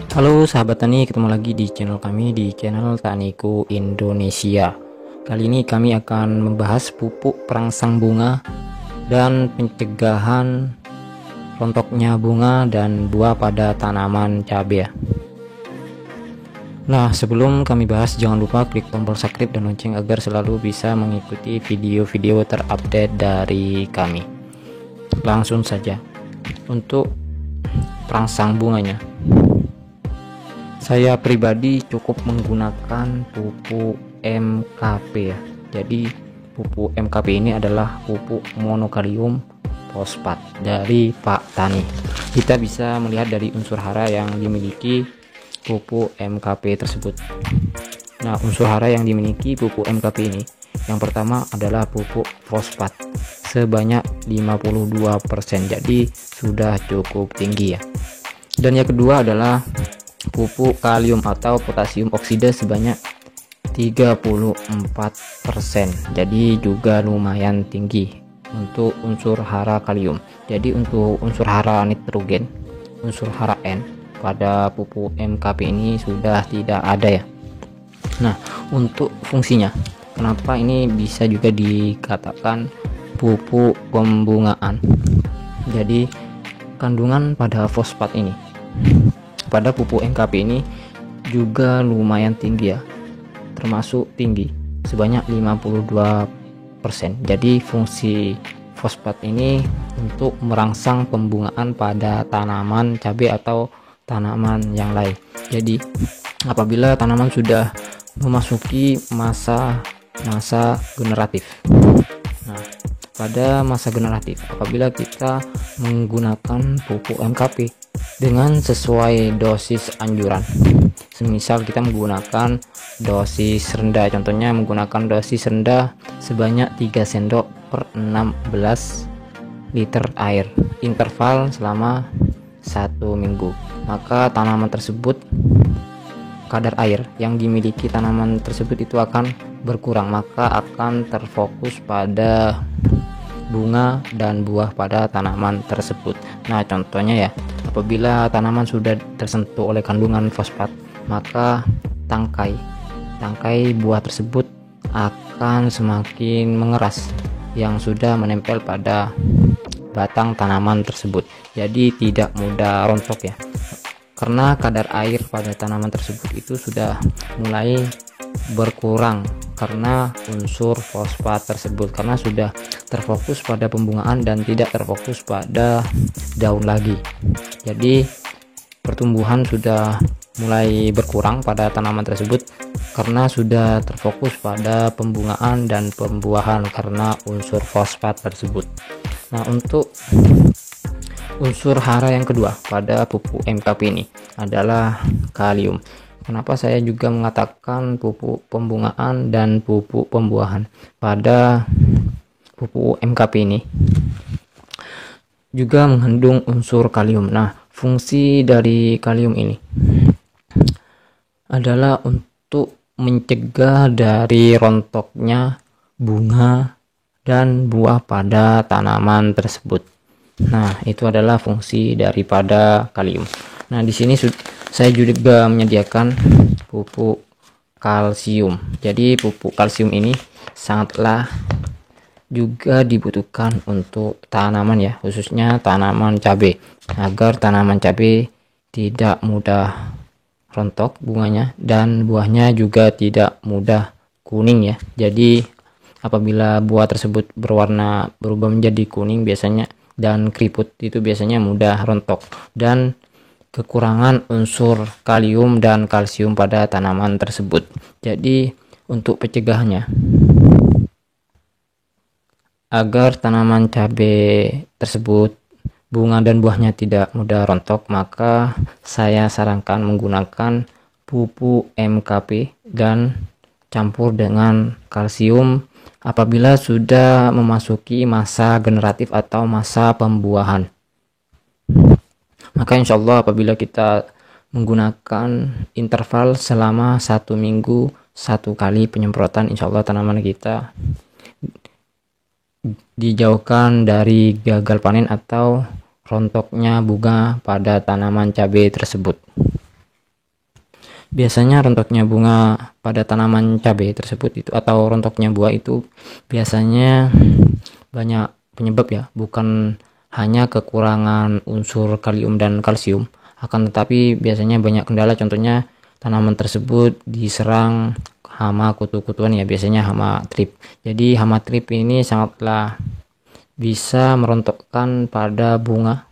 Halo sahabat tani, ketemu lagi di channel kami, di channel Taniku Indonesia. Kali ini kami akan membahas pupuk perangsang bunga dan pencegahan rontoknya bunga dan buah pada tanaman cabai. Nah, sebelum kami bahas, jangan lupa klik tombol subscribe dan lonceng agar selalu bisa mengikuti video-video terupdate dari kami. Langsung saja untuk perangsang bunganya. Saya pribadi cukup menggunakan pupuk MKP ya. Jadi pupuk MKP ini adalah pupuk monokalium fosfat dari Pak Tani. Kita bisa melihat dari unsur hara yang dimiliki pupuk MKP tersebut. Nah, unsur hara yang dimiliki pupuk MKP ini, yang pertama adalah pupuk fosfat sebanyak 52%. Jadi sudah cukup tinggi ya. Dan yang kedua adalah pupuk kalium atau potasium oksida sebanyak 34%. Jadi juga lumayan tinggi untuk unsur hara kalium. Jadi untuk unsur hara nitrogen, unsur hara N pada pupuk MKP ini sudah tidak ada ya. Nah, untuk fungsinya, kenapa ini bisa juga dikatakan pupuk pembungaan? Jadi kandungan pada fosfat ini pada pupuk MKP ini juga lumayan tinggi ya, termasuk tinggi sebanyak 52%. Jadi fungsi fosfat ini untuk merangsang pembungaan pada tanaman cabai atau tanaman yang lain. Jadi apabila tanaman sudah memasuki masa generatif. Nah, pada masa generatif apabila kita menggunakan pupuk MKP dengan sesuai dosis anjuran, semisal kita menggunakan dosis rendah, contohnya menggunakan dosis rendah sebanyak 3 sendok per 16 liter air, interval selama 1 minggu, maka tanaman tersebut, kadar air yang dimiliki tanaman tersebut itu akan berkurang, maka akan terfokus pada bunga dan buah pada tanaman tersebut. Nah, contohnya ya, apabila tanaman sudah tersentuh oleh kandungan fosfat, maka tangkai buah tersebut akan semakin mengeras yang sudah menempel pada batang tanaman tersebut. Jadi tidak mudah rontok ya, karena kadar air pada tanaman tersebut itu sudah mulai berkurang karena unsur fosfat tersebut, karena sudah terfokus pada pembungaan dan tidak terfokus pada daun lagi. Jadi pertumbuhan sudah mulai berkurang pada tanaman tersebut karena sudah terfokus pada pembungaan dan pembuahan karena unsur fosfat tersebut. Nah, untuk unsur hara yang kedua pada pupuk MKP ini adalah kalium. Kenapa saya juga mengatakan pupuk pembungaan dan pupuk pembuahan pada pupuk MKP ini juga mengandung unsur kalium. Nah, fungsi dari kalium ini adalah untuk mencegah dari rontoknya bunga dan buah pada tanaman tersebut. Nah, itu adalah fungsi daripada kalium. Nah, di sini saya juga menyediakan pupuk kalsium. Jadi pupuk kalsium ini sangatlah juga dibutuhkan untuk tanaman ya, khususnya tanaman cabai, agar tanaman cabai tidak mudah rontok bunganya dan buahnya juga tidak mudah kuning ya. Jadi apabila buah tersebut berubah menjadi kuning biasanya dan keriput, itu biasanya mudah rontok dan kekurangan unsur kalium dan kalsium pada tanaman tersebut. Jadi untuk pencegahannya, agar tanaman cabai tersebut bunga dan buahnya tidak mudah rontok, maka saya sarankan menggunakan pupuk MKP dan campur dengan kalsium apabila sudah memasuki masa generatif atau masa pembuahan. Maka insya Allah apabila kita menggunakan interval selama 1 minggu 1 kali penyemprotan, insya Allah tanaman kita dijauhkan dari gagal panen atau rontoknya bunga pada tanaman cabai tersebut. Biasanya rontoknya bunga pada tanaman cabai tersebut itu atau rontoknya buah itu biasanya banyak penyebab ya, bukan hanya kekurangan unsur kalium dan kalsium, akan tetapi biasanya banyak kendala. Contohnya tanaman tersebut diserang hama kutu-kutuan ya, biasanya hama trip. Jadi hama trip ini sangatlah bisa merontokkan pada bunga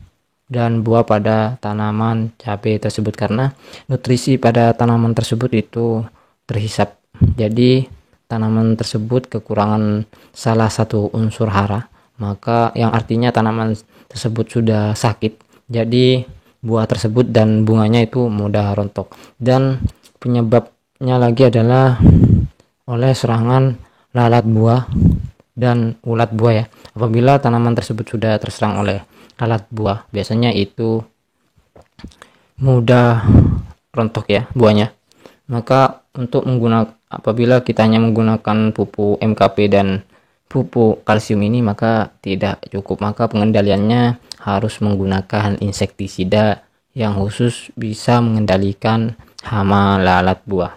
dan buah pada tanaman cabai tersebut karena nutrisi pada tanaman tersebut itu terhisap. Jadi tanaman tersebut kekurangan salah satu unsur hara, maka yang artinya tanaman tersebut sudah sakit. Jadi buah tersebut dan bunganya itu mudah rontok. Dan penyebabnya lagi adalah oleh serangan lalat buah dan ulat buah ya. Apabila tanaman tersebut sudah terserang oleh lalat buah, biasanya itu mudah rontok ya buahnya. Maka untuk menggunakan, apabila kita hanya menggunakan pupuk MKP dan pupuk kalsium ini maka tidak cukup, maka pengendaliannya harus menggunakan insektisida yang khusus bisa mengendalikan hama lalat buah.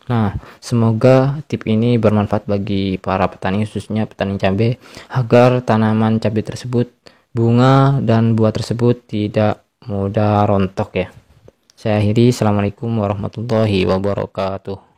Nah, semoga tip ini bermanfaat bagi para petani, khususnya petani cabai, agar tanaman cabai tersebut, bunga dan buah tersebut tidak mudah rontok ya. Saya akhiri. Assalamualaikum warahmatullahi wabarakatuh.